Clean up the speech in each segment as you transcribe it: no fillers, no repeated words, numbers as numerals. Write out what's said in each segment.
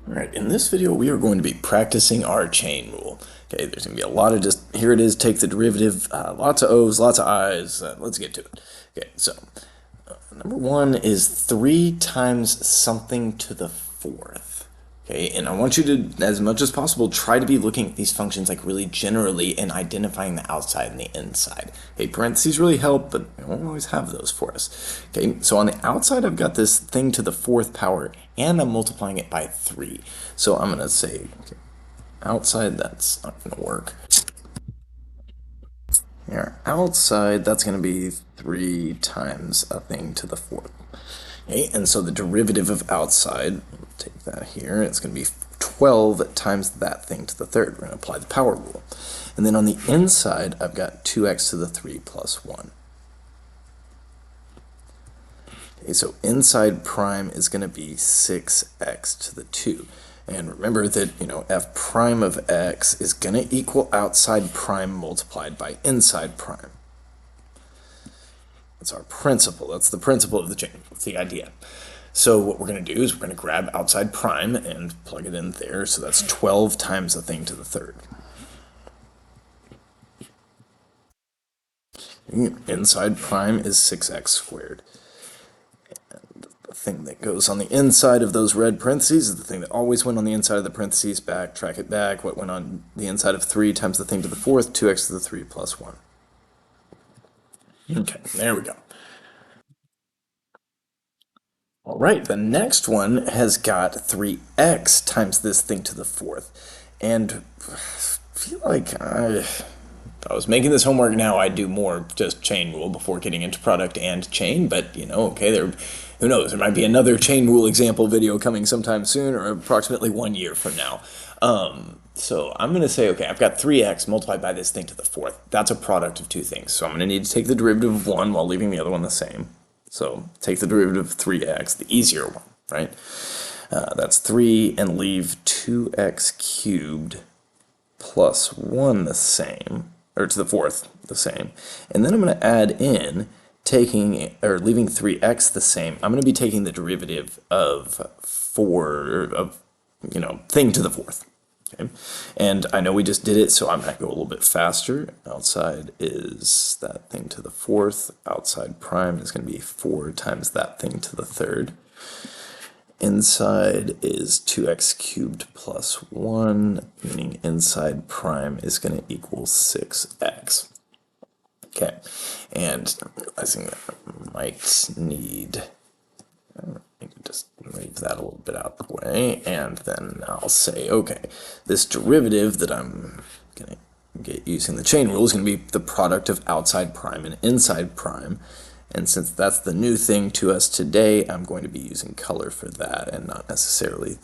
Alright, in this video we are going to be practicing our chain rule. Okay, there's going to be a lot of just, here it is, take the derivative, lots of O's, lots of I's, let's get to it. Okay, so, number one is 3 times something to the fourth. Okay, and I want you to, as much as possible, try to be looking at these functions like really generally and identifying the outside and the inside. Okay, parentheses really help, but we won't always have those for us. Okay, so on the outside I've got this thing to the fourth power, and I'm multiplying it by 3. So I'm going to say, okay, outside, that's not going to work. Here, outside, that's going to be 3 times a thing to the fourth. Okay, and so the derivative of outside, take that here, it's going to be 12 times that thing to the third. We're going to apply the power rule. And then on the inside, I've got 2x to the 3 plus 1. Okay, so inside prime is going to be 6x to the 2. And remember that, f prime of x is going to equal outside prime multiplied by inside prime. That's our principle. That's the principle of the chain. That's the idea. So what we're going to do is we're going to grab outside prime and plug it in there. So that's 12 times the thing to the third. Inside prime is 6x squared. And the thing that goes on the inside of those red parentheses is the thing that always went on the inside of the parentheses. Track it back. What went on the inside of 3 times the thing to the fourth, 2x to the 3 plus 1. Okay, there we go. All right, the next one has got 3x times this thing to the fourth. And I feel like if I was making this homework now, I'd do more just chain rule before getting into product and chain, but okay, who knows, there might be another chain rule example video coming sometime soon or approximately 1 year from now. So I'm going to say, okay, I've got 3x multiplied by this thing to the fourth. That's a product of two things. So I'm going to need to take the derivative of one while leaving the other one the same. So take the derivative of 3x, the easier one, right? That's 3, and leave 2x cubed plus 1 the same, or to the fourth the same. And then I'm going to add in leaving 3x the same. I'm going to be taking the derivative of thing to the fourth. Okay. And I know we just did it, so I'm going to go a little bit faster. Outside is that thing to the fourth. Outside prime is going to be 4 times that thing to the third. Inside is 2x cubed plus 1, meaning inside prime is going to equal 6x. Okay, and I'm realizing that I might need, I can just leave that a little bit out of the way, and then I'll say, okay, this derivative that I'm going to get using the chain rule is going to be the product of outside prime and inside prime. And since that's the new thing to us today, I'm going to be using color for that and not necessarily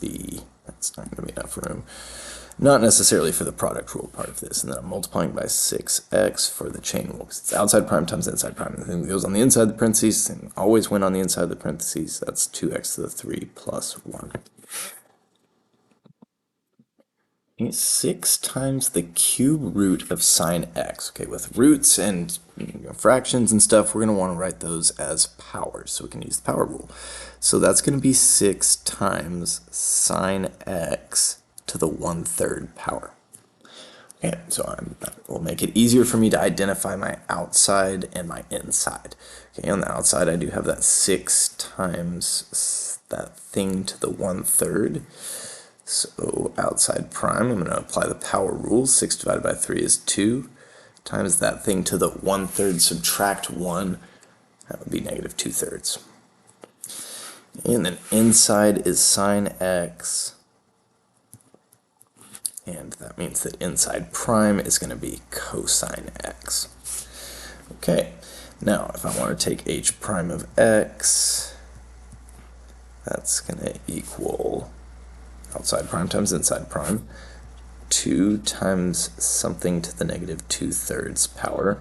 that's not going to be enough room, not necessarily for the product rule part of this. And then I'm multiplying by 6x for the chain rule, because it's outside prime times inside prime. The thing that goes on the inside of the parentheses and always went on the inside of the parentheses, that's 2x to the 3 plus 1. 6 times the cube root of sine x. Okay, with roots and fractions and stuff, we're going to want to write those as powers, so we can use the power rule. So that's going to be 6 times sine x to the 1/3 power. Okay, so that will make it easier for me to identify my outside and my inside. Okay, on the outside I do have that 6 times that thing to the 1/3. So outside prime, I'm going to apply the power rule. 6 divided by 3 is 2, times that thing to the 1/3, subtract 1, that would be negative 2/3. And then inside is sine x, and that means that inside prime is going to be cosine x. Okay, now if I want to take h prime of x, that's going to equal outside prime times inside prime, 2 times something to the negative 2/3 power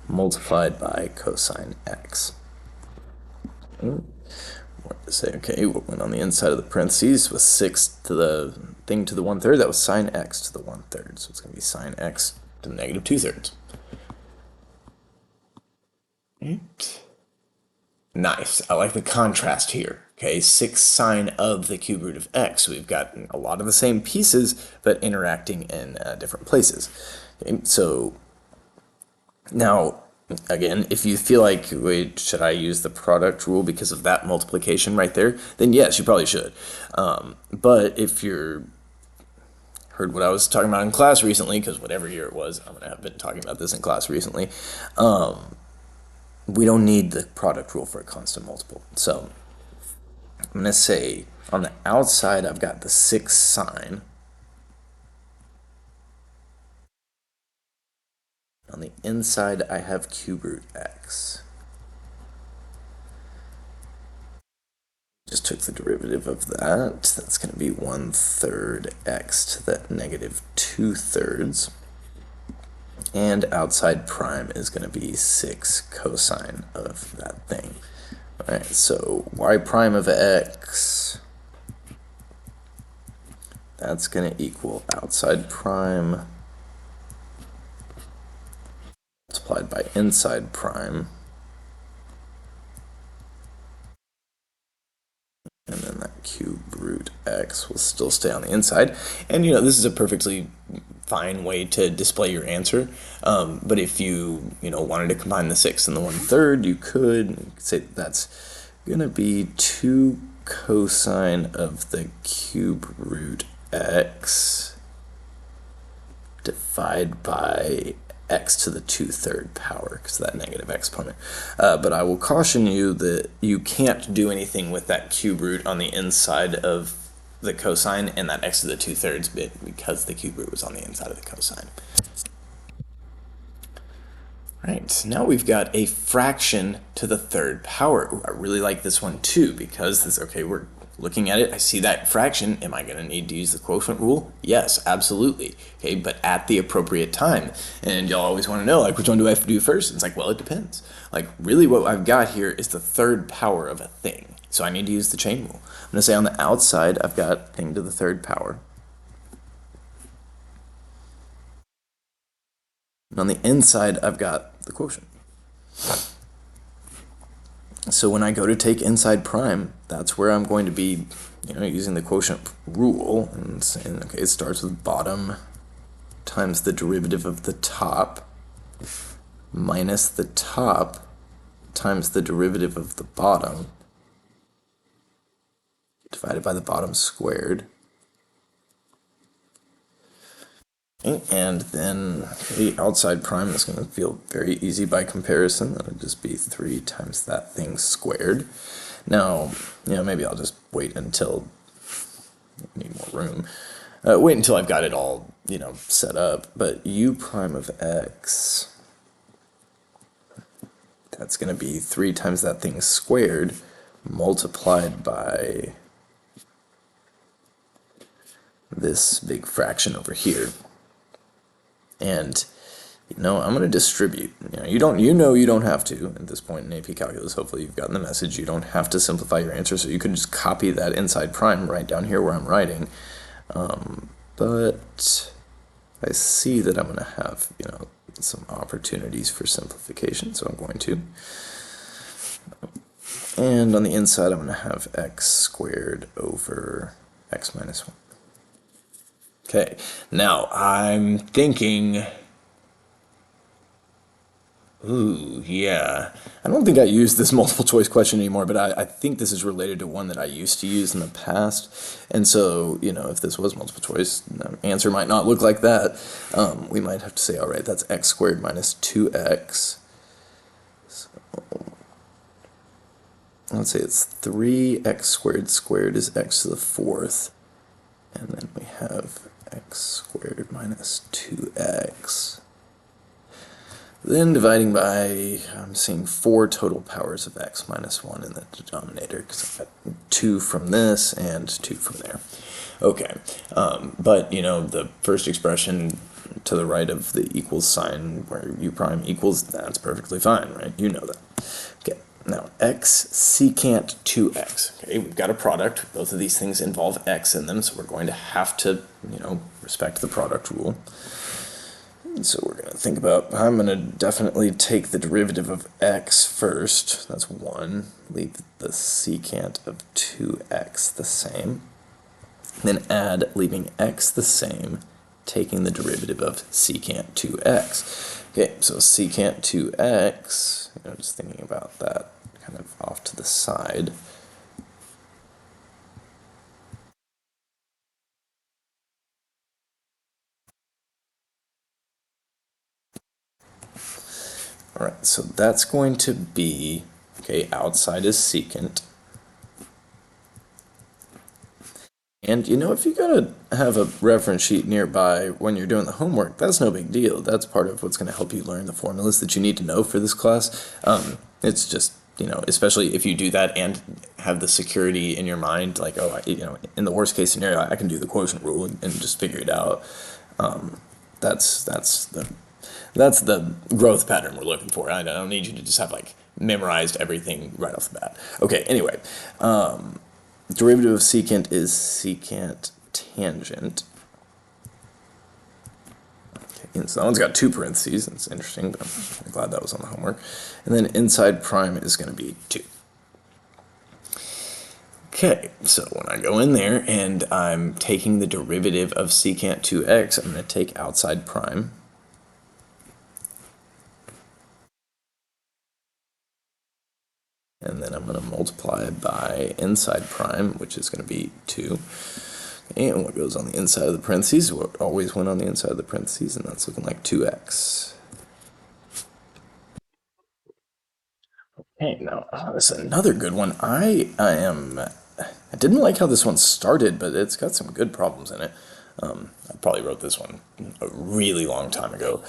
multiplied by cosine x. What to say? Okay, what went on the inside of the parentheses was 6 to the thing to the 1/3. That was sine x to the 1/3. So it's going to be sine x to the negative 2/3. Nice. I like the contrast here. Okay, 6 sine of the cube root of x. So we've got a lot of the same pieces, but interacting in different places. Okay, so now, again, if you feel like, wait, should I use the product rule because of that multiplication right there? Then yes, you probably should. But if you're heard what I was talking about in class recently, because whatever year it was, I'm gonna have been talking about this in class recently. We don't need the product rule for a constant multiple. So I'm gonna say on the outside I've got the 6 sine. On the inside I have cube root x. Just took the derivative of that. That's going to be 1/3 x to the negative 2/3. And outside prime is going to be 6 cosine of that thing. All right, so y prime of x, that's going to equal outside prime multiplied by inside prime. And then that cube root x will still stay on the inside. And this is a perfectly fine way to display your answer. But if you wanted to combine the 6 and the 1/3, you could say that's gonna be 2 cosine of the cube root x divided by x to the 2/3 power, because of that negative exponent. But I will caution you that you can't do anything with that cube root on the inside of the cosine and that x to the 2/3 bit, because the cube root was on the inside of the cosine. Right, now we've got a fraction to the 3rd power. Ooh, I really like this one too, because this, okay, we're looking at it, I see that fraction. Am I going to need to use the quotient rule? Yes, absolutely. Okay, but at the appropriate time. And y'all always want to know, like, which one do I have to do first? It's like, well, it depends. Like, really what I've got here is the 3rd power of a thing. So I need to use the chain rule. I'm going to say on the outside, I've got thing to the 3rd power. And on the inside, I've got the quotient. So when I go to take inside prime, that's where I'm going to be, using the quotient rule. And saying, okay, it starts with bottom times the derivative of the top minus the top times the derivative of the bottom divided by the bottom squared. And then the outside prime is going to feel very easy by comparison. That'll just be 3 times that thing squared. Now, maybe I'll just wait until I need more room. Wait until I've got it all, set up. But u prime of x, that's going to be 3 times that thing squared multiplied by this big fraction over here. And I'm going to distribute. You don't have to at this point in AP Calculus. Hopefully you've gotten the message. You don't have to simplify your answer, so you can just copy that inside prime right down here where I'm writing. But I see that I'm going to have some opportunities for simplification, so I'm going to. And on the inside, I'm going to have x squared over x minus 1. Okay, now I'm thinking, ooh, yeah. I don't think I use this multiple choice question anymore, but I think this is related to one that I used to use in the past. And so, if this was multiple choice, the answer might not look like that. We might have to say, all right, that's x squared minus 2x. So let's say it's 3x squared squared is x to the 4th. And then we have x squared minus 2x. Then dividing by, I'm seeing 4 total powers of x minus 1 in the denominator, because I've got 2 from this and 2 from there. Okay, but the first expression to the right of the equals sign, where u prime equals, that's perfectly fine, right? You know that. Okay. Now, x secant 2x. Okay, we've got a product. Both of these things involve x in them, so we're going to have to, respect the product rule. So we're going to think about, I'm going to definitely take the derivative of x first. That's 1. Leave the secant of 2x the same. Then add, leaving x the same, taking the derivative of secant 2x. Okay, so secant 2x, just thinking about that kind of off to the side. All right, so that's going to be, okay, outside is secant. And if you gotta have a reference sheet nearby when you're doing the homework, that's no big deal. That's part of what's gonna help you learn the formulas that you need to know for this class. It's just, especially if you do that and have the security in your mind, like, oh, in the worst case scenario, I can do the quotient rule and just figure it out. That's the growth pattern we're looking for. I don't need you to just have like memorized everything right off the bat. Okay, anyway, derivative of secant is secant tangent. Okay, so that one's got 2 parentheses. That's interesting, but I'm glad that was on the homework. And then inside prime is going to be 2. Okay, so when I go in there and I'm taking the derivative of secant 2x, I'm going to take outside prime. And then I'm going to multiply by inside prime, which is going to be 2. And what goes on the inside of the parentheses, what always went on the inside of the parentheses, and that's looking like 2x. Okay, now this is another good one. I didn't like how this one started, but it's got some good problems in it. I probably wrote this one a really long time ago,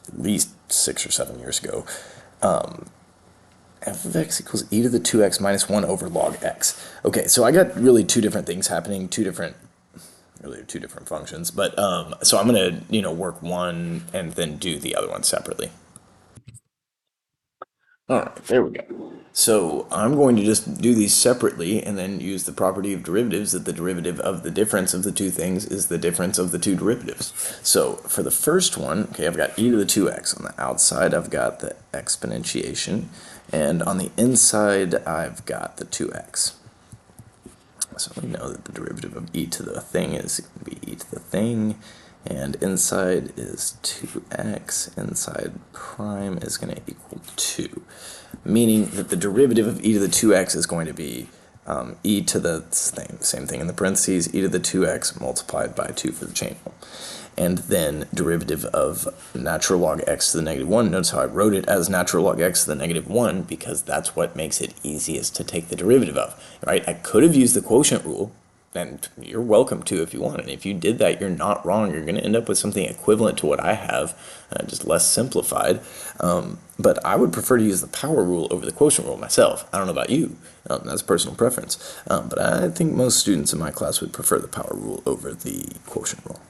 at least 6 or 7 years ago. F of x equals e to the 2x minus 1 over log x. Okay, so I got really 2 different things happening, two different functions, but so I'm gonna work one and then do the other one separately. All right, there we go. So I'm going to just do these separately and then use the property of derivatives that the derivative of the difference of the two things is the difference of the two derivatives. So for the first one, okay, I've got e to the 2x. On the outside, I've got the exponentiation, and on the inside, I've got the 2x. So we know that the derivative of e to the thing is going to be e to the thing, and inside is 2x, inside prime is going to equal 2, meaning that the derivative of e to the 2x is going to be e to the thing, same thing in the parentheses, e to the 2x multiplied by 2 for the chain rule. And then derivative of natural log x to the negative 1. Notice how I wrote it as natural log x to the negative 1 because that's what makes it easiest to take the derivative of, right? I could have used the quotient rule, and you're welcome to if you want. And if you did that, you're not wrong. You're going to end up with something equivalent to what I have, just less simplified. But I would prefer to use the power rule over the quotient rule myself. I don't know about you. That's personal preference. But I think most students in my class would prefer the power rule over the quotient rule.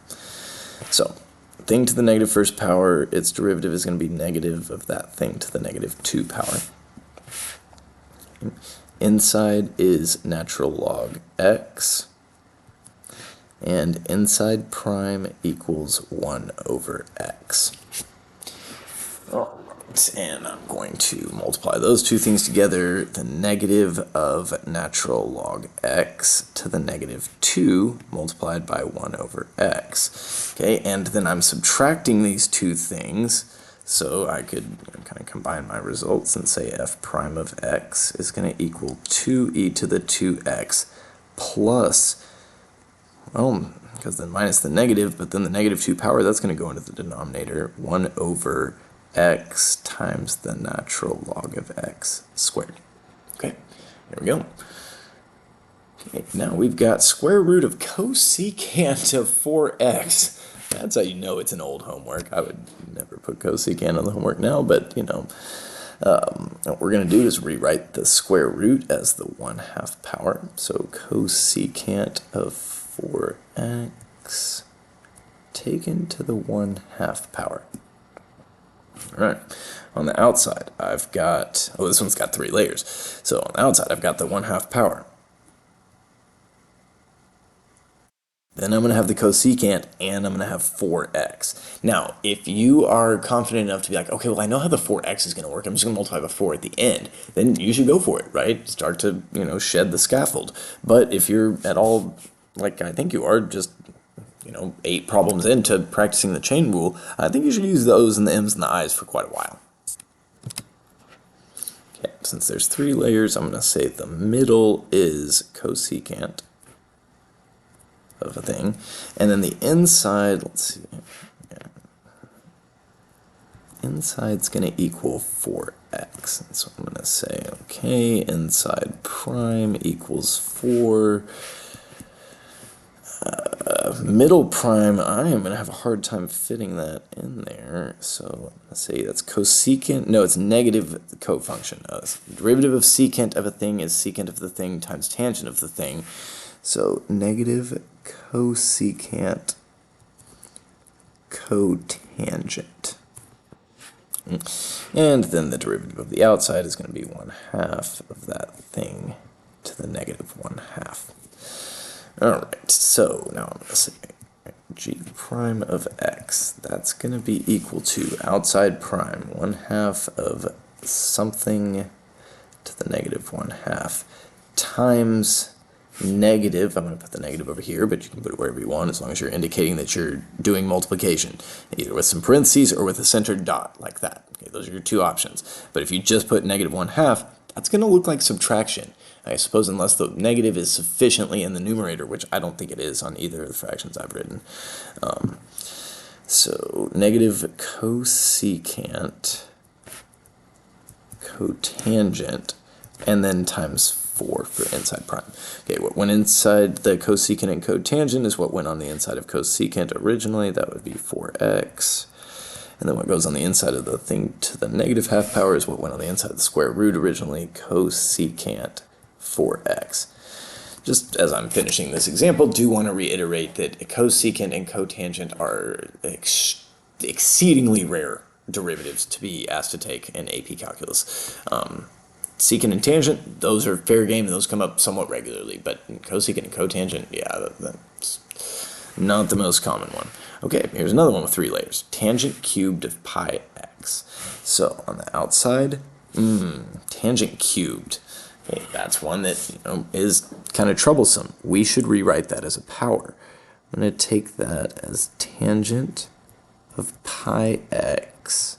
So, thing to the negative first power, its derivative is going to be negative of that thing to the negative 2 power. Inside is natural log x, and inside prime equals 1 over x. And I'm going to multiply those two things together, the negative of natural log x to the negative 2 multiplied by 1 over x. Okay, and then I'm subtracting these two things, so I could kind of combine my results and say f prime of x is going to equal 2e to the 2x plus, well, because then minus the negative, but then the negative 2 power, that's going to go into the denominator, 1 over x times the natural log of x squared. Okay, there we go. Okay, now we've got square root of cosecant of 4x. That's how you know it's an old homework. I would never put cosecant on the homework now, but what we're going to do is rewrite the square root as the 1/2 power. So cosecant of 4x taken to the 1/2 power. All right, on the outside, I've got, this one's got 3 layers. So on the outside, I've got the 1/2 power. Then I'm going to have the cosecant, and I'm going to have 4x. Now, if you are confident enough to be like, okay, well, I know how the 4x is going to work. I'm just going to multiply by 4 at the end. Then you should go for it, right? Start to, shed the scaffold. But if you're at all, like I think you are, just, 8 problems into practicing the chain rule, I think you should use the O's and the M's and the I's for quite a while. Okay, since there's 3 layers, I'm going to say the middle is cosecant of a thing, and then the inside, let's see, inside's going to equal 4x, and so I'm going to say, okay, inside prime equals 4, middle prime, I am going to have a hard time fitting that in there, so let's say that's cosecant, no, it's negative cofunction. Derivative of secant of a thing is secant of the thing times tangent of the thing, so negative cosecant cotangent. And then the derivative of the outside is going to be 1/2 of that thing to the negative 1/2. Alright, so now I'm going to say g prime of x, that's going to be equal to outside prime 1/2 of something to the negative 1/2 times negative, I'm going to put the negative over here, but you can put it wherever you want as long as you're indicating that you're doing multiplication, either with some parentheses or with a centered dot, like that. Okay, those are your 2 options. But if you just put negative 1/2, that's going to look like subtraction. I suppose unless the negative is sufficiently in the numerator, which I don't think it is on either of the fractions I've written. So negative cosecant cotangent, and then times 4 for inside prime. Okay, what went inside the cosecant and cotangent is what went on the inside of cosecant originally. That would be 4x. And then what goes on the inside of the thing to the negative 1/2 power is what went on the inside of the square root originally, cosecant 4x. Just as I'm finishing this example, do want to reiterate that cosecant and cotangent are exceedingly rare derivatives to be asked to take in AP Calculus. Secant and tangent, those are fair game, and those come up somewhat regularly, but cosecant and cotangent, yeah, that's not the most common one. Okay, here's another one with 3 layers. Tangent cubed of pi x. So on the outside, tangent cubed. Okay, that's one that is kind of troublesome. We should rewrite that as a power. I'm going to take that as tangent of pi x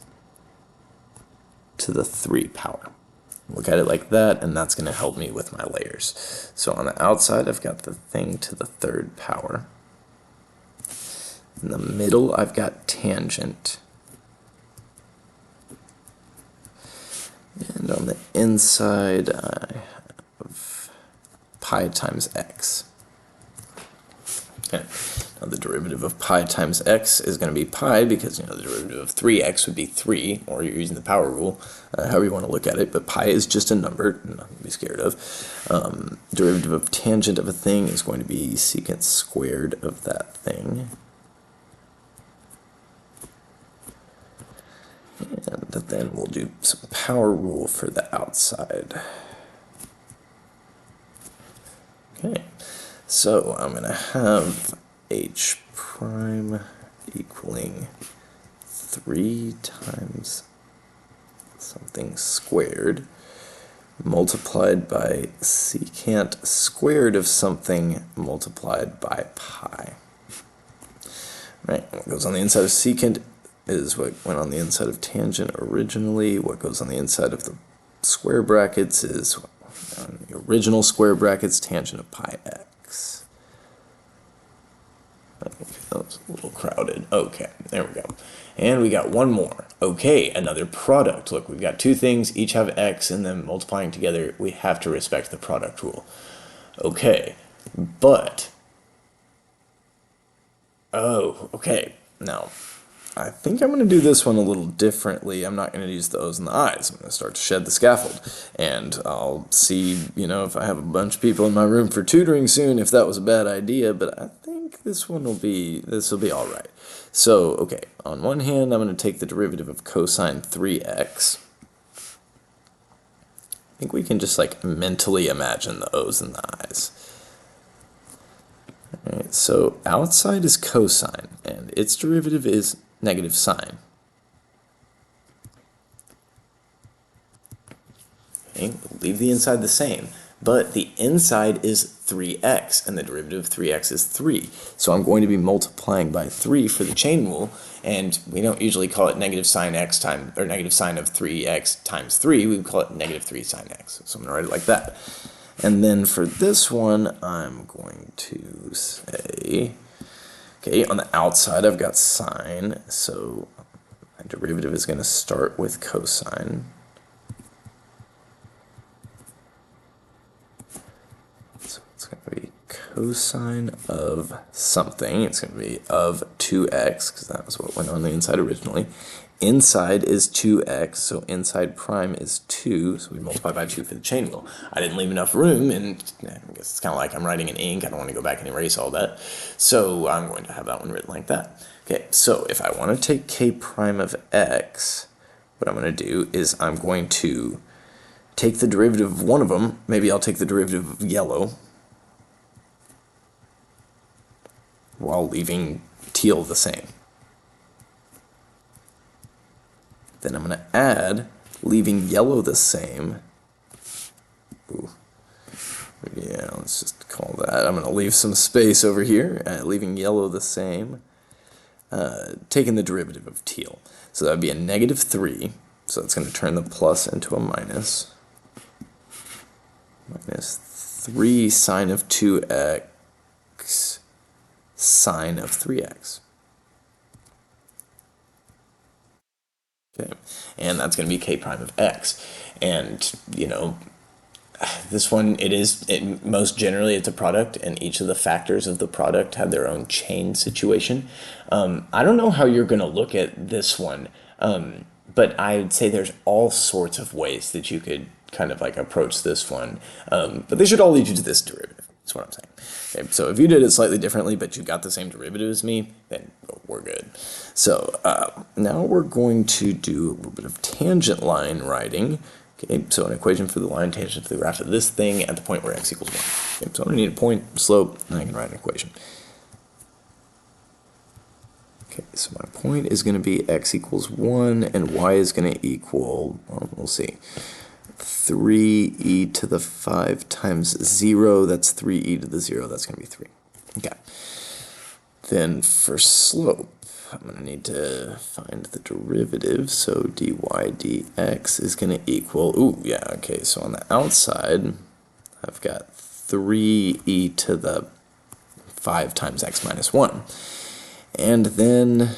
to the 3 power. Look at it like that, and that's going to help me with my layers. So on the outside, I've got the thing to the 3rd power. In the middle, I've got tangent. And on the inside, I have pi times x. Okay. Now the derivative of pi times x is going to be pi because the derivative of 3x would be 3, or you're using the power rule, however you want to look at it, but pi is just a number, nothing to be scared of. Derivative of tangent of a thing is going to be secant squared of that thing. And then we'll do some power rule for the outside. Okay, so I'm going to have h prime equaling 3 times something squared multiplied by secant squared of something multiplied by pi. Right, what goes on the inside of secant is what went on the inside of tangent originally. What goes on the inside of the square brackets is on the original square brackets, tangent of pi x. Okay, that was a little crowded. Okay, there we go. And we got one more. Okay, another product. Look, we've got 2 things, each have x, and then multiplying together, we have to respect the product rule. Okay, but... oh, okay. Now, I think I'm going to do this one a little differently. I'm not going to use the O's and the I's. I'm going to start to shed the scaffold. And I'll see, if I have a bunch of people in my room for tutoring soon, if that was a bad idea. But I think this will be all right. So, okay, on one hand, I'm going to take the derivative of cosine 3x. I think we can just, mentally imagine the O's and the I's. Alright, so outside is cosine, and its derivative is negative sine. Okay, we'll leave the inside the same, but the inside is 3x, and the derivative of 3x is 3. So I'm going to be multiplying by 3 for the chain rule, and we don't usually call it negative sine x times, or negative sine of 3x times 3, we would call it negative 3 sine x. So I'm going to write it like that. And then for this one, I'm going to say, okay, on the outside I've got sine, so my derivative is going to start with cosine. So it's going to be cosine of something. It's going to be of 2x, because that was what went on the inside originally. Inside is 2x, so inside prime is 2, so we multiply by 2 for the chain rule. I didn't leave enough room, and I guess it's kind of like I'm writing in ink. I don't want to go back and erase all that. So I'm going to have that one written like that. Okay, so if I want to take k prime of x, what I'm going to do is I'm going to take the derivative of one of them. Maybe I'll take the derivative of yellow, while leaving teal the same. Then I'm going to add, leaving yellow the same. Ooh. Yeah, let's just call that. I'm going to leave some space over here, leaving yellow the same, taking the derivative of teal. So that would be a negative 3, so that's going to turn the plus into a minus. Minus 3 sine of 2x sine of 3x. Okay. And that's going to be k prime of x. And, you know, this one, most generally it's a product, and each of the factors of the product have their own chain situation. I don't know how you're going to look at this one, but I would say there's all sorts of ways that you could kind of like approach this one, but they should all lead you to this derivative. That's what I'm saying. Okay, so if you did it slightly differently, but you got the same derivative as me, then we're good. So now we're going to do a little bit of tangent line writing. Okay, so an equation for the line tangent to the graph of this thing at the point where x equals 1. Okay, so I'm going to need a point, slope, and I can write an equation. Okay, so my point is going to be x equals 1, and y is going to equal, well, we'll see, 3e to the 5 times 0, that's 3e to the 0, that's going to be 3. Okay. Then for slope, I'm going to need to find the derivative, so dy dx is going to equal, ooh, yeah, okay, so on the outside, I've got 3e to the 5 times x minus 1. And then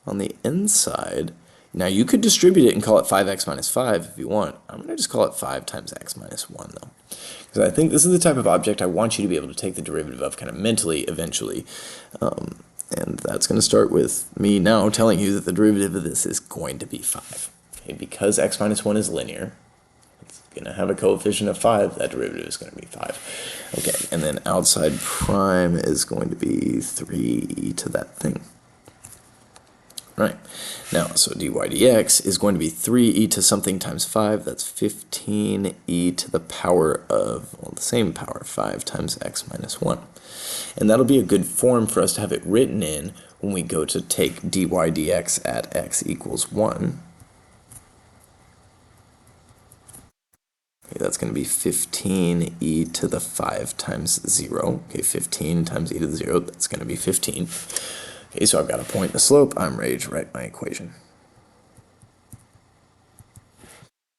on the inside, now you could distribute it and call it 5x minus 5 if you want. I'm going to just call it 5 times x minus 1 though. Because I think this is the type of object I want you to be able to take the derivative of kind of mentally eventually. And that's going to start with me now telling you that the derivative of this is going to be 5. Okay, because x minus 1 is linear, it's going to have a coefficient of 5, that derivative is going to be 5. Okay, and then outside prime is going to be 3e to that thing. Right, now, so dy dx is going to be 3e to something times 5, that's 15e to the power of, well, the same power, 5 times x minus 1. And that'll be a good form for us to have it written in when we go to take dy dx at x equals 1. Okay, that's going to be 15e to the 5 times 0. Okay, 15 times e to the 0, that's going to be 15. Okay, so I've got a point and a slope. I'm ready to write my equation.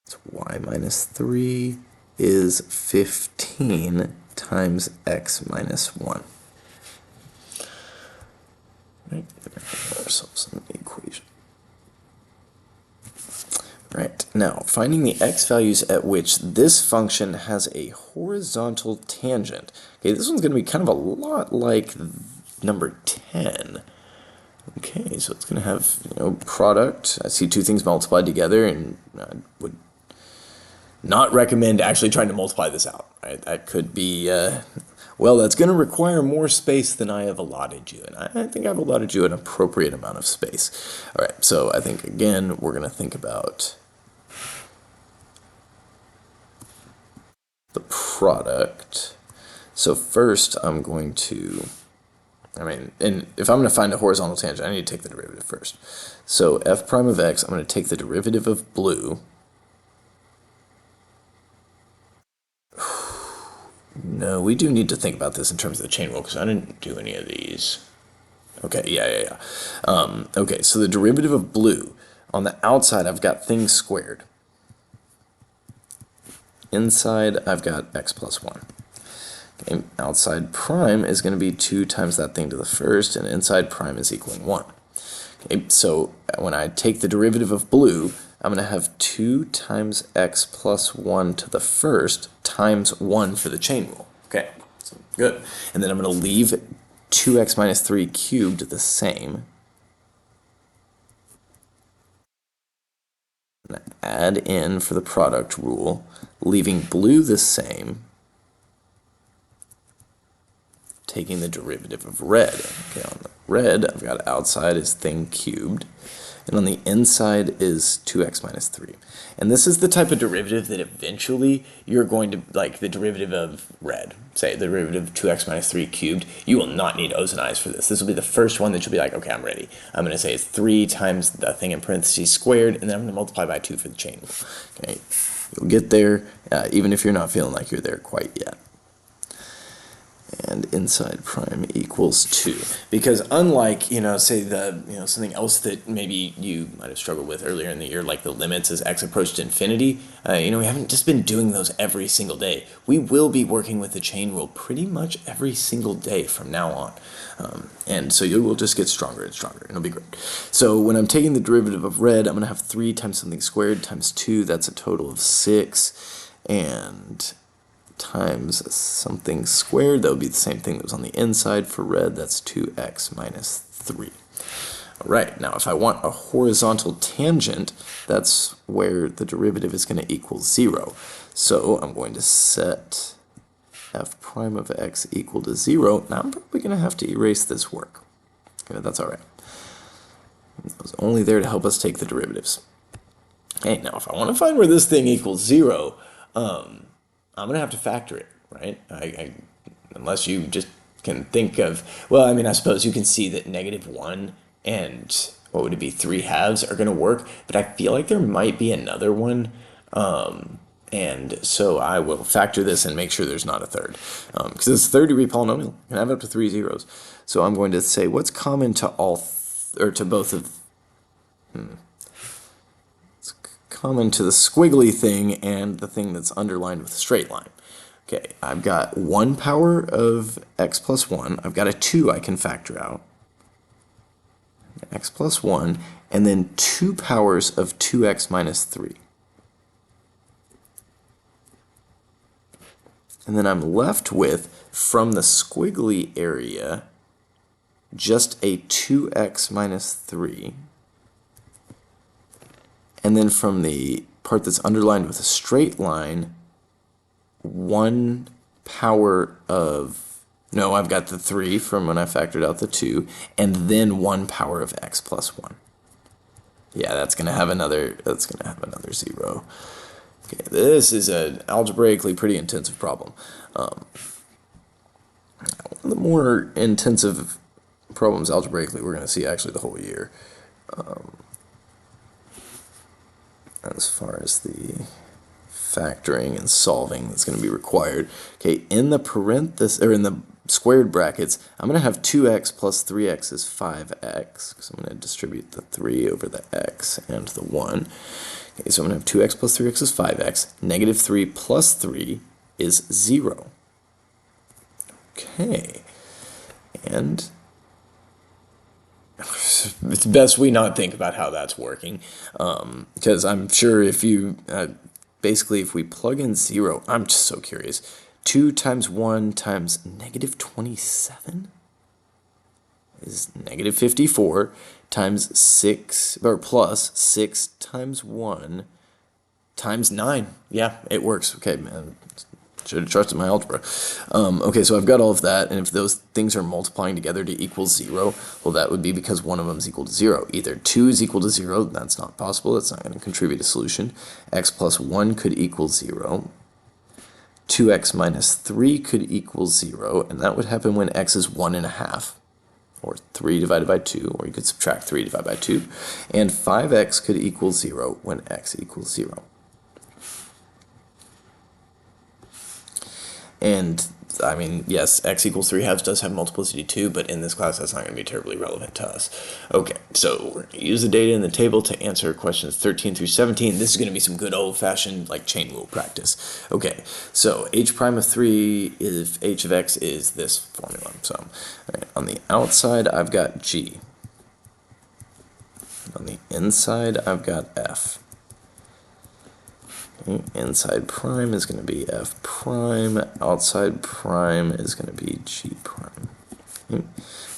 So y minus 3 is 15 times x minus 1. Right, write ourselves an equation. Right, now finding the x values at which this function has a horizontal tangent. Okay, this one's going to be kind of a lot like number 10. Okay, so it's going to have, product. I see two things multiplied together, and I would not recommend actually trying to multiply this out. Right? That could be, well, that's going to require more space than I have allotted you, and I think I've allotted you an appropriate amount of space. All right, so I think, again, we're going to think about the product. So first I'm going to, and if I'm going to find a horizontal tangent, I need to take the derivative first. So f prime of x, I'm going to take the derivative of blue. No, we do need to think about this in terms of the chain rule, because I didn't do any of these. Okay, yeah. Okay, so the derivative of blue, on the outside I've got things squared. Inside I've got x plus 1. Okay, outside prime is going to be 2 times that thing to the first, and inside prime is equaling 1. Okay, so when I take the derivative of blue, I'm going to have 2 times x plus 1 to the first times 1 for the chain rule. Okay, so good. And then I'm going to leave 2x minus 3 cubed the same. I'm going to add in for the product rule, leaving blue the same, taking the derivative of red. Okay, on the red, I've got outside is thing cubed, and on the inside is 2x minus 3. And this is the type of derivative that eventually you're going to, like the derivative of red, say the derivative of 2x minus 3 cubed, you will not need O's and I's for this. This will be the first one that you'll be like, okay, I'm ready. I'm going to say it's 3 times the thing in parentheses squared, and then I'm going to multiply by 2 for the chain rule. Okay, you'll get there, even if you're not feeling like you're there quite yet. And inside prime equals 2. Because unlike, say something else that maybe you might have struggled with earlier in the year, like the limits as x approached infinity, we haven't just been doing those every single day. We will be working with the chain rule pretty much every single day from now on. And so you will just get stronger and stronger, and it'll be great. So when I'm taking the derivative of red, I'm going to have 3 times something squared times 2, that's a total of 6, and times something squared, that would be the same thing that was on the inside for red, that's 2x minus 3. Alright, now if I want a horizontal tangent, that's where the derivative is going to equal 0. So I'm going to set f prime of x equal to 0. Now I'm probably going to have to erase this work. Okay, that's alright. It was only there to help us take the derivatives. Okay, now if I want to find where this thing equals 0, I'm going to have to factor it, right? Unless you just can think of, well, I suppose you can see that -1 and, what would it be, 3 halves are going to work, but I feel like there might be another one, and so I will factor this and make sure there's not a third, because it's a third-degree polynomial. You can have up to 3 zeros. So I'm going to say, what's common to or to both of, common to the squiggly thing and the thing that's underlined with a straight line. Okay, I've got 1 power of x plus 1. I've got a 2 I can factor out. X plus 1, and then 2 powers of 2x minus 3. And then I'm left with, from the squiggly area, just a 2x minus 3. And then from the part that's underlined with a straight line, 1 power of, no, I've got the 3 from when I factored out the 2, and then 1 power of x plus 1. Yeah, that's going to have another 0. Okay, this is an algebraically pretty intensive problem. One of the more intensive problems algebraically we're going to see actually the whole year. As far as the factoring and solving that's going to be required. Okay, in the in the squared brackets, I'm going to have 2x plus 3x is 5x, because I'm going to distribute the 3 over the x and the 1. Okay, so I'm going to have 2x plus 3x is 5x. Negative 3 plus 3 is 0. Okay, and it's best we not think about how that's working, because I'm sure if you, basically if we plug in 0, I'm just so curious. 2 times 1 times negative 27 is negative 54 times 6, or plus 6 times 1 times 9. Yeah, it works. Okay, man. Should have trusted my algebra. Okay, so I've got all of that, and if those things are multiplying together to equal 0, well, that would be because one of them is equal to 0. Either 2 is equal to 0, that's not possible, that's not going to contribute a solution. X plus 1 could equal 0. 2x minus 3 could equal 0, and that would happen when x is 1.5, or 3 divided by 2, or you could subtract 3 divided by 2, and 5x could equal 0 when x equals 0. And I mean, yes, x equals 3 halves does have multiplicity 2, but in this class that's not going to be terribly relevant to us. Okay, so we're going to use the data in the table to answer questions 13 through 17. This is going to be some good old-fashioned like chain rule practice. Okay, so h prime of 3 if h of x is this formula. So all right, on the outside I've got g. On the inside I've got f. Okay, inside prime is going to be f prime, outside prime is going to be g prime. Okay,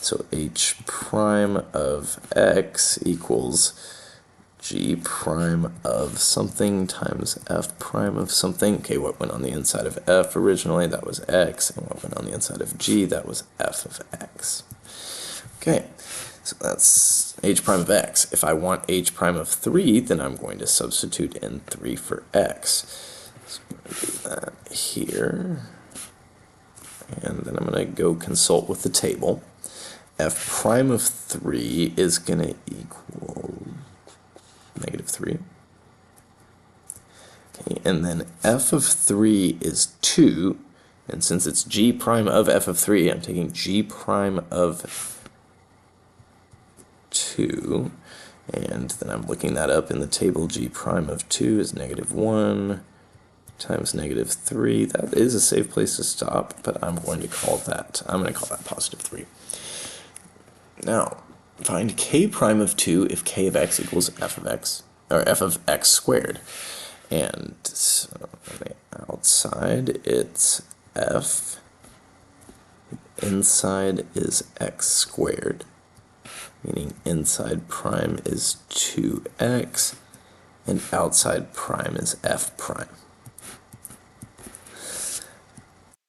so h prime of x equals g prime of something times f prime of something. Okay, what went on the inside of f originally? That was x, and what went on the inside of g? That was f of x. Okay, so that's h prime of x. If I want h prime of 3, then I'm going to substitute in 3 for x. So I'm going to do that here. And then I'm going to go consult with the table. F prime of 3 is going to equal negative 3. Okay, and then f of 3 is 2. And since it's g prime of f of 3, I'm taking g prime of 2, and then I'm looking that up in the table. G prime of 2 is negative 1 times negative 3. That is a safe place to stop, but I'm going to call that positive 3. Now, find k prime of 2 if k of x equals f of x, or f of x squared. And so on the outside it's f, inside is x squared, meaning inside prime is 2x, and outside prime is f prime.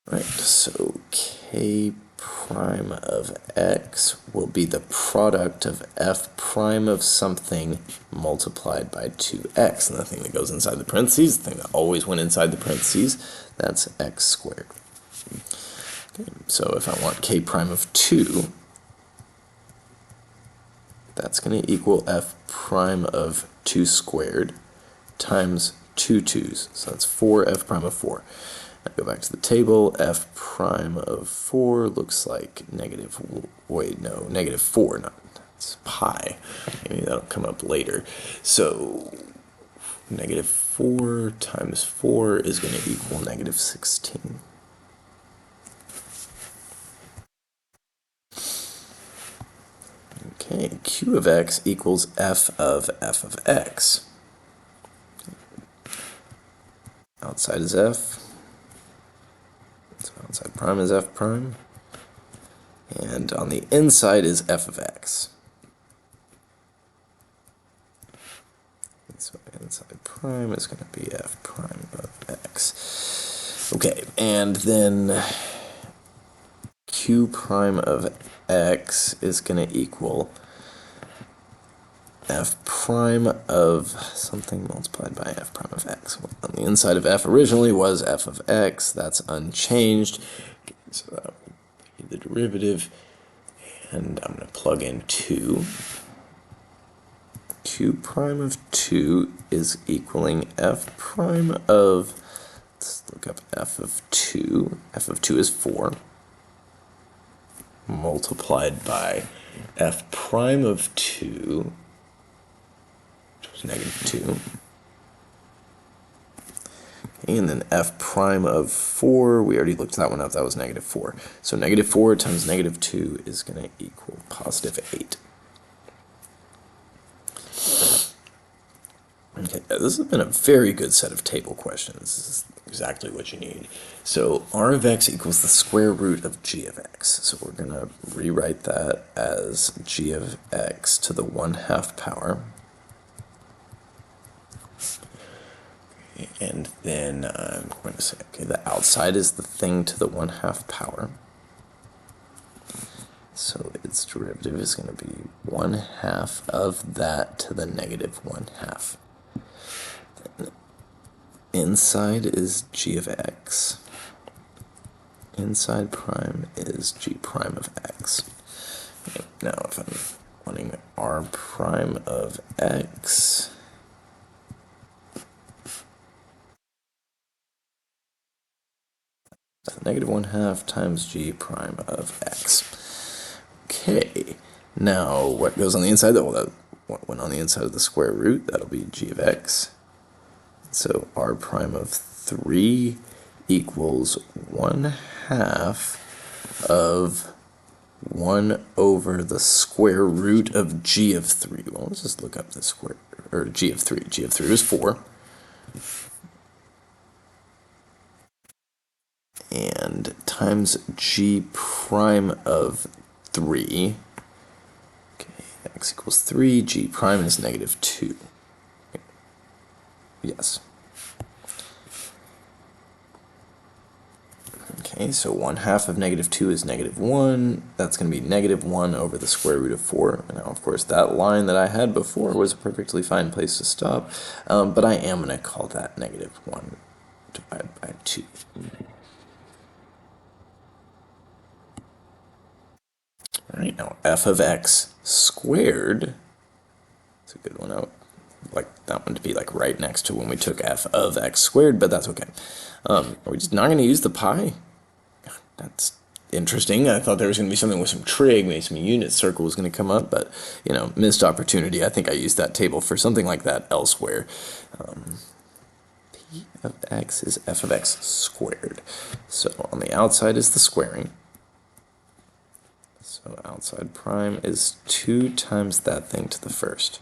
Right, so k prime of x will be the product of f prime of something multiplied by 2x. And the thing that goes inside the parentheses, the thing that always went inside the parentheses, that's x squared. Okay, so if I want k prime of 2, that's going to equal f prime of 2 squared times 2 2's. So that's 4 f prime of 4. Now go back to the table. F prime of 4 looks like negative 4. No, it's pi. Maybe that'll come up later. So negative 4 times 4 is going to equal negative 16. Okay, q of x equals f of x. Outside is f. So outside prime is f prime. And on the inside is f of x. So inside prime is going to be f prime of x. Okay, and then q prime of x is going to equal f prime of something multiplied by f prime of x. Well, on the inside of f originally was f of x. That's unchanged. So that would be the derivative. And I'm going to plug in 2. Q prime of 2 is equaling f prime of, let's look up f of 2. F of 2 is 4. Multiplied by f prime of 2, which was negative 2. And then f prime of 4, we already looked that one up, that was negative 4. So negative 4 times negative 2 is going to equal positive 8. Okay, this has been a very good set of table questions. This is exactly what you need. So r of x equals the square root of g of x. So we're going to rewrite that as g of x to the 1/2 power. And then I'm going to say, okay, the outside is the thing to the 1/2 power. So its derivative is going to be 1/2 of that to the negative 1/2. Then inside is g of x. inside prime is g prime of x. Okay, now if I'm wanting r prime of x, negative 1/2 times g prime of x. Okay, now what goes on the inside? Well, what went on the inside of the square root, that'll be g of x. So r prime of 3 equals 1/2 of 1 over the square root of g of 3. Well, let's just look up the square, or g of 3. G of 3 is 4. And times g prime of 3. Okay, x equals 3. G prime is negative 2. Yes. Okay, so 1/2 of negative 2 is negative 1. That's going to be negative 1 over the square root of 4. Now, of course, that line that I had before was a perfectly fine place to stop, but I am going to call that negative 1 divided by 2. All right, now f of x squared, that's a good one. I would like that one to be like right next to when we took f of x squared, but that's okay. Are we just not going to use the pi? That's interesting. I thought there was going to be something with some trig, maybe some unit circle was going to come up, but, you know, missed opportunity. I think I used that table for something like that elsewhere. P of x is f of x squared. So on the outside is the squaring. So outside prime is 2 times that thing to the first.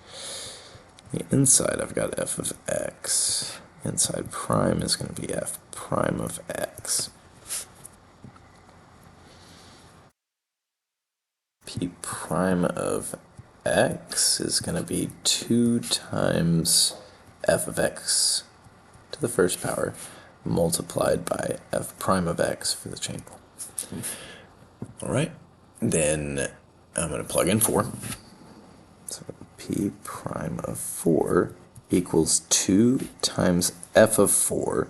The inside, I've got f of x. Inside prime is going to be f prime of x. P prime of x is going to be 2 times f of x to the first power multiplied by f prime of x for the chain rule. All right, then I'm going to plug in 4. So p prime of 4 equals 2 times f of 4,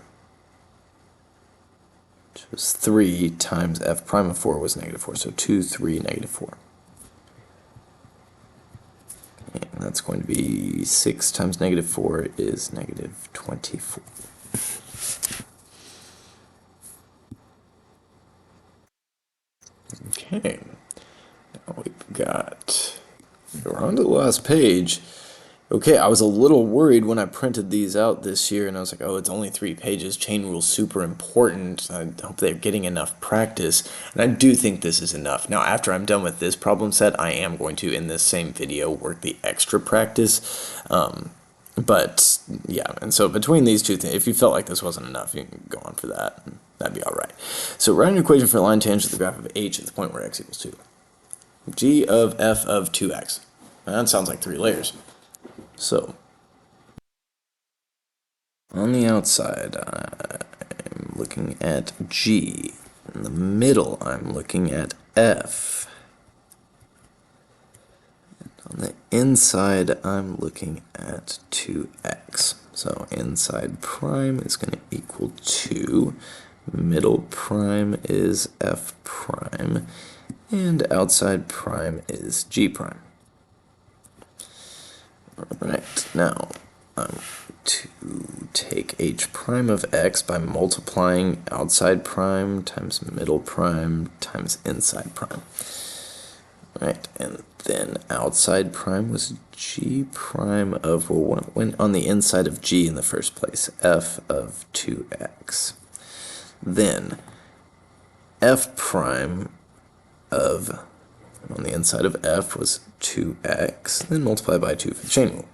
which was 3 times f prime of 4 was negative 4. So 2, 3, negative 4. And that's going to be 6 times negative 4 is negative 24. Okay, now we've got, we're on to the last page. Okay, I was a little worried when I printed these out this year, and I was like, oh, it's only 3 pages. Chain rule's super important. I hope they're getting enough practice, and I do think this is enough. Now, after I'm done with this problem set, I am going to, in this same video, work the extra practice. But, yeah, and so between these two things, if you felt like this wasn't enough, you can go on for that. That'd be all right. So write an equation for a line tangent to the graph of h at the point where x equals 2. G of f of 2x. Now, that sounds like 3 layers. So, on the outside, I'm looking at G. In the middle, I'm looking at F. And on the inside, I'm looking at 2x. So, inside prime is going to equal 2. Middle prime is F prime. And outside prime is G prime. Alright, now I'm to take h prime of x by multiplying outside prime times middle prime times inside prime. Alright, and then outside prime was g prime of, well, what went on the inside of g in the first place? F of 2x. Then f prime of, on the inside of f was 2x, then multiply by 2 for the chain rule.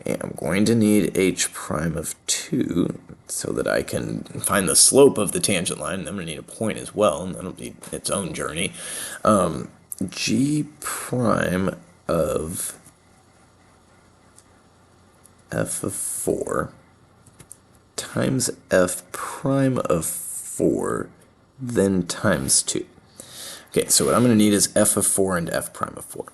And I'm going to need h prime of 2 so that I can find the slope of the tangent line. I'm going to need a point as well, and that'll be its own journey. G prime of f of 4 times f prime of 4, then times 2. Okay, so what I'm going to need is f of 4 and f prime of 4.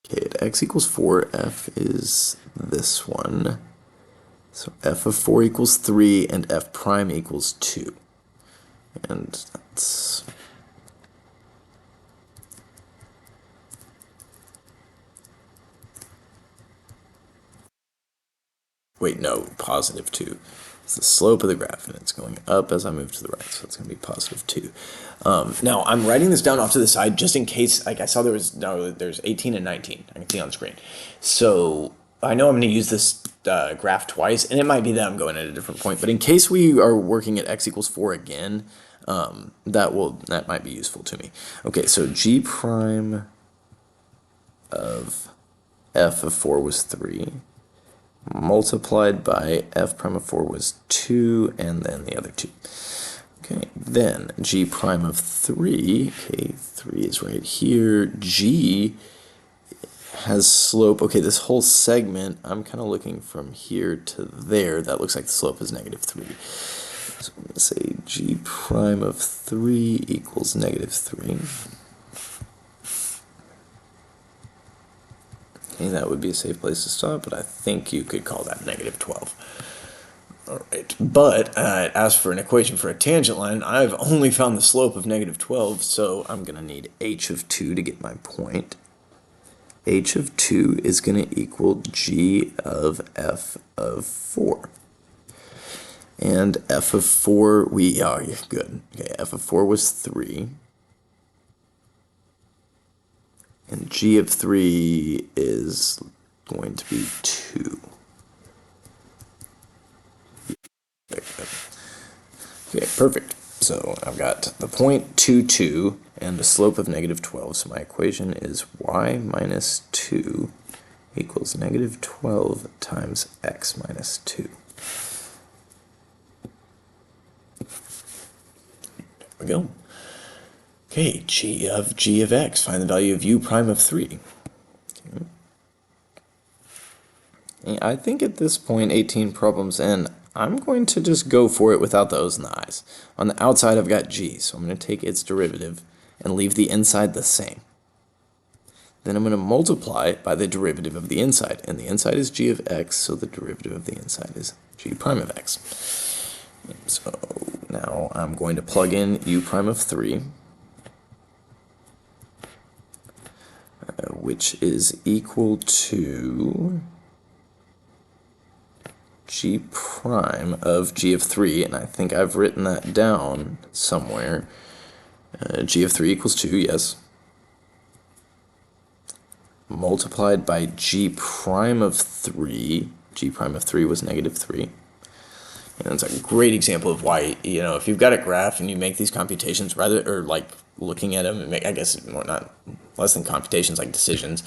Okay, at x equals 4, f is this one. So f of 4 equals 3 and f prime equals 2. And that's... Wait, no, positive 2. It's the slope of the graph, and it's going up as I move to the right, so it's going to be positive 2. Now, I'm writing this down off to the side just in case, like I saw there's 18 and 19. I can see on the screen. So I know I'm going to use this graph twice, and it might be that I'm going at a different point, but in case we are working at x equals 4 again, that might be useful to me. Okay, so g prime of f of 4 was 3, multiplied by f prime of 4 was 2, and then the other 2. Okay, then g prime of 3, okay, 3 is right here, g has slope, okay, this whole segment, I'm kind of looking from here to there, that looks like the slope is negative 3. So I'm going to say g prime of 3 equals negative 3. Okay, that would be a safe place to stop, but I think you could call that negative 12. All right, but as for an equation for a tangent line, I've only found the slope of negative 12, so I'm going to need h of 2 to get my point. H of 2 is going to equal g of f of 4. And f of 4, good. Okay, f of 4 was 3. And g of 3 is going to be 2. Okay, perfect. So I've got the point 2, 2, and the slope of negative 12. So my equation is y minus 2 equals negative 12 times x minus 2. There we go. Okay, g of x, find the value of u prime of 3. Okay. I think at this point, 18 problems in, I'm going to just go for it without the o's and the i's. On the outside, I've got g, so I'm going to take its derivative and leave the inside the same. Then I'm going to multiply it by the derivative of the inside, and the inside is g of x, so the derivative of the inside is g prime of x. So now I'm going to plug in u prime of 3, which is equal to g prime of g of 3, and I think I've written that down somewhere. G of 3 equals 2, yes. Multiplied by g prime of 3. G prime of 3 was negative 3. And it's a great example of why, if you've got a graph and you make these computations, looking at them, and I guess more not less than computations, like decisions,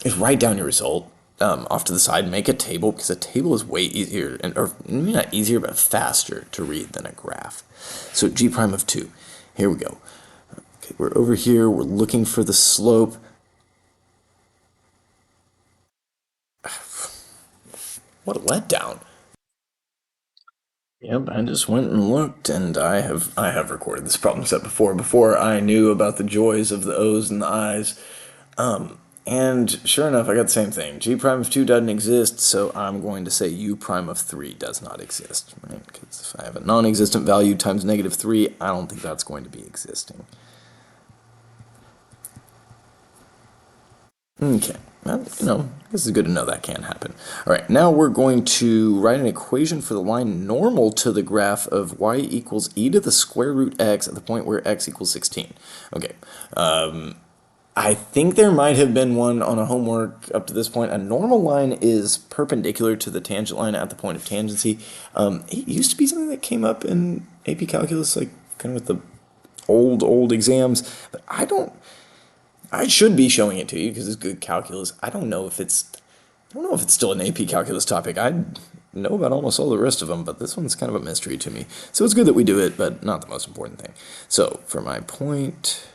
is write down your result off to the side, make a table, because a table is way easier, or maybe not easier, but faster to read than a graph. So g prime of 2, here we go. Okay, we're over here, we're looking for the slope. What a letdown. Yep, I just went and looked, and I have recorded this problem set before I knew about the joys of the O's and the I's. And sure enough, I got the same thing. G prime of 2 doesn't exist, so I'm going to say u prime of 3 does not exist, right? Because if I have a non-existent value times negative 3, I don't think that's going to be existing. Okay, well, this is good to know that can happen. All right, now we're going to write an equation for the line normal to the graph of y equals e to the square root x at the point where x equals 16. Okay, I think there might have been one on a homework up to this point. A normal line is perpendicular to the tangent line at the point of tangency. It used to be something that came up in AP Calculus, like kind of with the old exams, but I should be showing it to you because it's good calculus. I don't know if it's still an AP Calculus topic. I know about almost all the rest of them, but this one's kind of a mystery to me. So it's good that we do it, but not the most important thing. So for my point,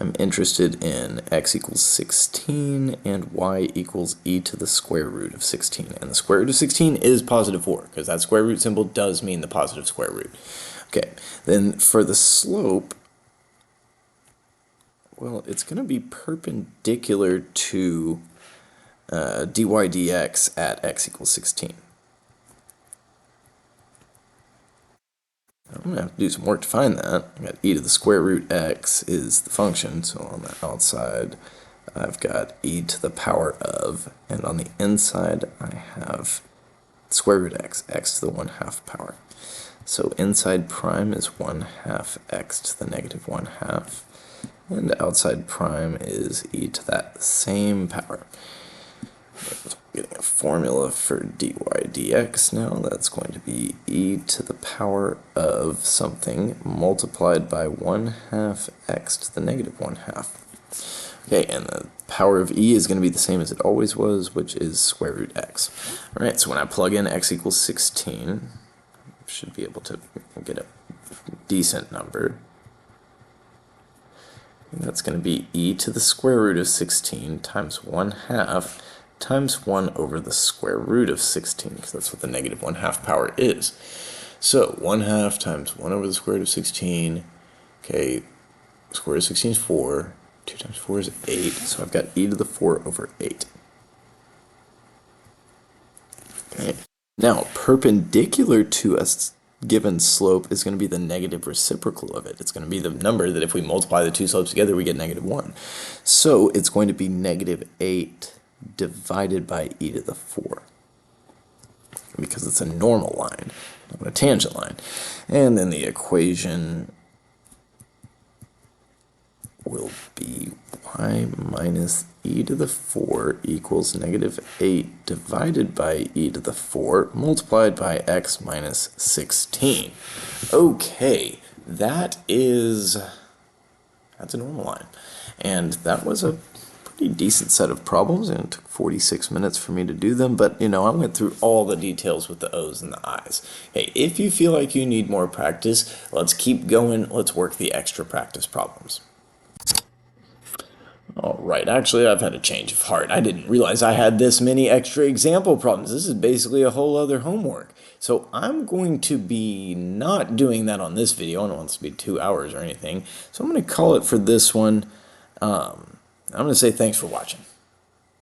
I'm interested in x equals 16 and y equals e to the square root of 16. And the square root of 16 is positive 4, because that square root symbol does mean the positive square root. Okay, then for the slope, well, it's going to be perpendicular to dy dx at x equals 16. I'm going to have to do some work to find that. I got e to the square root x is the function, so on the outside I've got e to the power of, and on the inside I have square root x, x to the 1/2 power. So inside prime is 1/2 x to the negative 1/2, and outside prime is e to that same power. Getting a formula for dy dx now. That's going to be e to the power of something multiplied by 1/2 x to the negative 1/2. Okay, and the power of e is going to be the same as it always was, which is square root x. All right, so when I plug in x equals 16, I should be able to get a decent number. And that's going to be e to the square root of 16 times 1/2 times 1 over the square root of 16, because that's what the negative 1/2 power is. So 1/2 times 1 over the square root of 16, okay, square root of 16 is 4, 2 times 4 is 8, so I've got e to the 4 over 8. Okay. Now, perpendicular to a given slope is going to be the negative reciprocal of it. It's going to be the number that if we multiply the two slopes together, we get -1. So it's going to be -8 divided by e to the 4, because it's a normal line, not a tangent line. And then the equation will be y minus e to the 4 equals -8 divided by e to the 4 multiplied by x minus 16. Okay, that's a normal line. And that was a pretty decent set of problems, and it took 46 minutes for me to do them, but I went through all the details with the O's and the I's. Hey, if you feel like you need more practice, let's keep going. Let's work the extra practice problems. Alright, actually I've had a change of heart. I didn't realize I had this many extra example problems. This is basically a whole other homework. So I'm going to be not doing that on this video. I don't want this to be 2 hours or anything. So I'm going to call it for this one. I'm going to say thanks for watching.